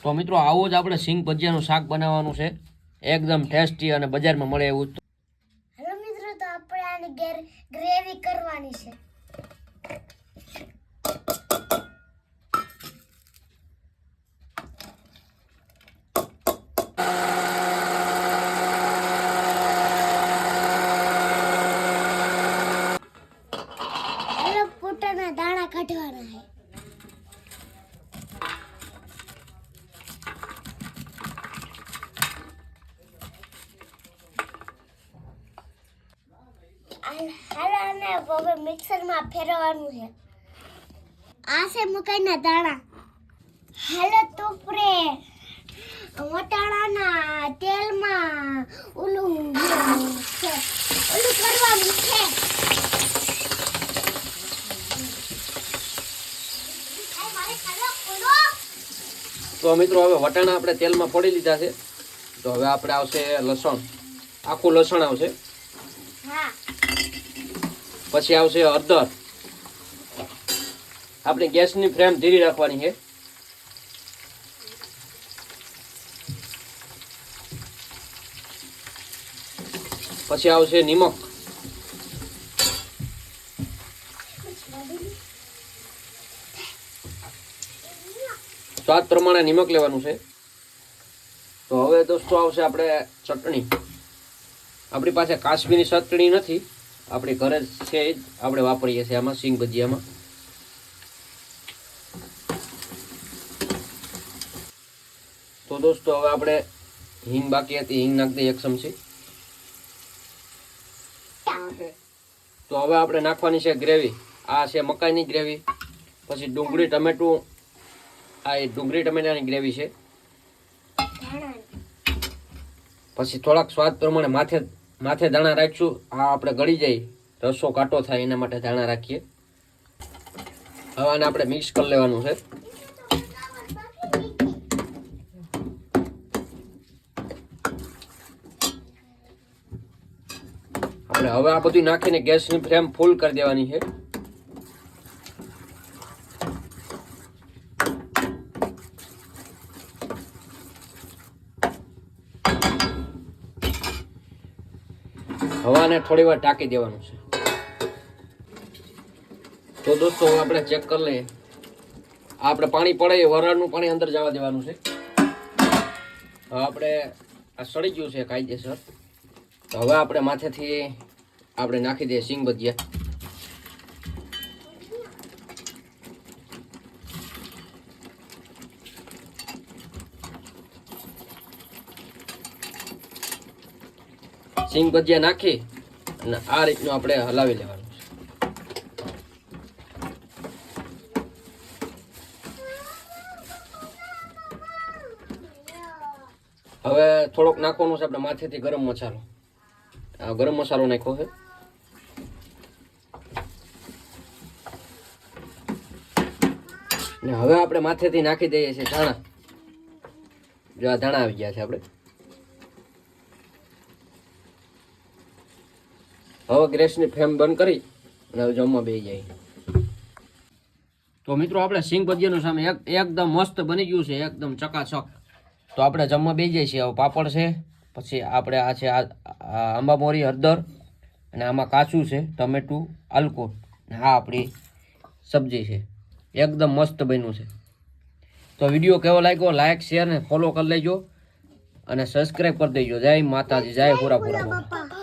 તો મિત્રો આવો જ આપણે સિંગ ભજીયાનું શાક બનાવવાનું છે, એકદમ ટેસ્ટી અને બજારમાં મળે એવું. હેલો મિત્રો, તો આપણે આની ગ્રેવી કરવાની છે. હેલો, પોટાના દાણા કાઢવાના છે. હાલો અને હવે મિક્સરમાં ફેરવવાનું છે. આ છે મકાઈના દાણા. હાલો ટોપરે વટાણાના તેલમાં ઓલું કરવાનું છે. તો મિત્રો હવે વટાણા આપણે તેલમાં ફોડી લીધા છે. તો હવે આપણે આવશે લસણ, આખું લસણ આવશે. હા, પછી આવશે હળદર. આપણે ગેસની ફ્લેમ ધીરી રાખવાની છે. પછી આવશે નિમક. સ્વાદ પ્રમાણે નિમક લેવાનું છે. તો હવે દોસ્તો આવશે આપણે ચટણી. આપણી પાસે કાશ્મીરી ચટણી નથી, આપણી ઘરે છે જ આપણે વાપરીએ છીએ આમાં સિંગ ભજીયામાં. તો દોસ્તો હવે આપણે હિંગ બાકી હતી, હિંગ નાખી દઈએ 1 ચમચી. તો હવે આપણે નાખવાની છે ગ્રેવી. આ છે મકાઈની ગ્રેવી. પછી ડુંગળી ટમેટું, આ એ ડુંગળી ટમેટાની ગ્રેવી છે. પછી થોડાક સ્વાદ પ્રમાણે માથે દાણા રાખીશું. આ આપણે ગળી જાય, રસો કાટો થાય એના માટે દાણા રાખીએ. હવે આને આપણે મિક્સ કરી લેવાનું છે. આપણે હવે આ બધું નાખીને ગેસની ફ્લેમ ફૂલ કરી દેવાની છે. હવાને થોડી વાર ટાંકી દેવાનું છે. તો દોસ્તો હવે આપણે ચેક કરી લઈએ. આપણે પાણી પડે એ વરાળનું પાણી અંદર જવા દેવાનું છે. હવે આપણે આ સળી ગયું છે કાયદેસર. તો હવે આપણે માથેથી આપણે નાખી દઈએ સિંગ ભજીયા. સિંગ ભજીયા નાખી અને આ રીતનું આપણે હલાવી લેવાનું છે. હવે થોડોક નાખવાનું છે આપણે માથેથી ગરમ મસાલો. આ ગરમ મસાલો નાખ્યો છે. ને હવે આપણે માથેથી નાખી દઈએ છીએ ધાણા. જો આ ધાણા આવી ગયા છે આપણે. હવે ગેસની ફ્લેમ બંધ કરી અને હવે જમવા બેસી જાય. તો મિત્રો આપણે સિંગ ભજીયાનું સામે એકદમ મસ્ત બની ગયું છે, એકદમ ચકાચક. તો આપણે જમવા બેસી જઈએ છીએ. હવે પાપડ છે, પછી આપણે આ છે આંબા મોરી, હળદર, અને આમાં કાચું છે ટમેટું, આલકો, અને આ આપણી સબ્જી છે. એકદમ મસ્ત બન્યું છે. તો વિડીયો કેવો લાગ્યો, લાઈક શેર ને ફોલો કરી લેજો અને સબસ્ક્રાઈબ કરી દેજો. જય માતાજી, જય પૂરા.